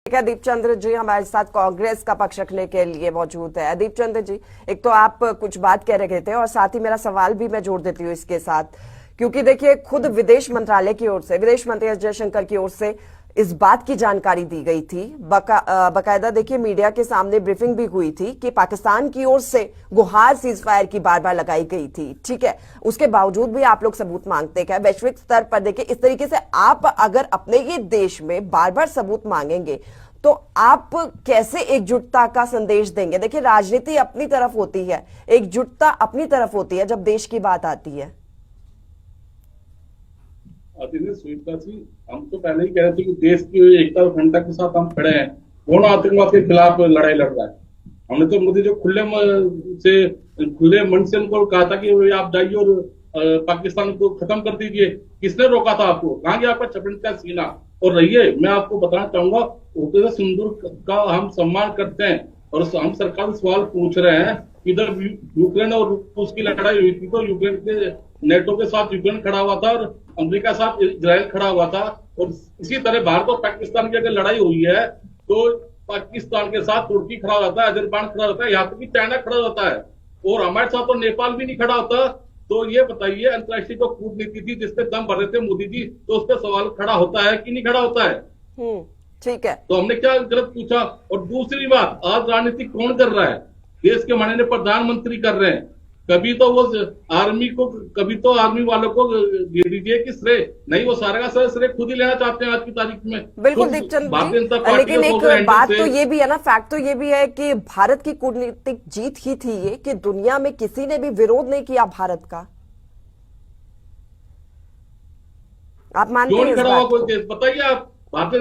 दीपचंद्र जी हमारे साथ कांग्रेस का पक्ष रखने के लिए मौजूद है। दीपचंद्र जी, एक तो आप कुछ बात कह रहे थे और साथ ही मेरा सवाल भी मैं जोड़ देती हूँ इसके साथ, क्योंकि देखिए खुद विदेश मंत्रालय की ओर से, विदेश मंत्री एस जयशंकर की ओर से इस बात की जानकारी दी गई थी, बकायदा देखिए मीडिया के सामने ब्रीफिंग भी हुई थी कि पाकिस्तान की ओर से गुहार सीज फायर की बार बार लगाई गई थी। ठीक है, उसके बावजूद भी आप लोग सबूत मांगते हैं। वैश्विक स्तर पर देखिए इस तरीके से आप अगर अपने ये देश में बार बार सबूत मांगेंगे तो आप कैसे एकजुटता का संदेश देंगे? देखिए राजनीति अपनी तरफ होती है, एकजुटता अपनी तरफ होती है जब देश की बात आती है। सुनीता जी, हम तो पहले ही कह रहे थे कि देश की एकता और अखंडता के साथ हम खड़े हैं। कौन आतंकवाद के खिलाफ लड़ाई लड़ रहा है? हमने तो मोदी जो खुले मन से उनको कहा था कि आप जाइए और पाकिस्तान को खत्म कर दीजिए। किसने रोका था आपको? कहाँ गया आपका चपड़ का सीना? और रहिए, मैं आपको बताना चाहूंगा, ऑपरेशन सिंदूर का हम सम्मान करते हैं और हम सरकार से सवाल पूछ रहे हैं। इधर यूक्रेन और रूस की लड़ाई हुई थी तो यूक्रेन के नेटो के साथ यूक्रेन खड़ा हुआ था और अमेरिका के साथ इजराइल खड़ा हुआ था। और इसी तरह भारत और पाकिस्तान की अगर लड़ाई हुई है तो पाकिस्तान के साथ तुर्की खड़ा होता है, अजरबैजान खड़ा होता है, यहाँ तक कि चाइना खड़ा होता है और हमारे साथ तो नेपाल भी नहीं खड़ा होता। तो ये बताइए, अंतर्राष्ट्रीय जो कूटनीति थी जिसपे दम भर रहे थे मोदी जी, तो उस पर सवाल खड़ा होता है कि नहीं खड़ा होता है? ठीक है, तो हमने क्या गलत पूछा? और दूसरी बात, आज राजनीति कौन कर रहा है? देश के माननीय प्रधानमंत्री कर रहे हैं। कभी तो वो आर्मी को, कभी तो आर्मी वालों को दे दीजिए कि श्रेय, नहीं वो सारा का श्रेय खुद ही लेना चाहते हैं आज की तारीख में। बिल्कुल दीपचंद जी, लेकिन एक बात तो ये भी है ना, फैक्ट तो ये भी है कि भारत की कूटनीतिक जीत ही थी ये, कि दुनिया में किसी ने भी विरोध नहीं किया भारत का। आप मानते हैं इस बात को? बताइए आप। भारतीय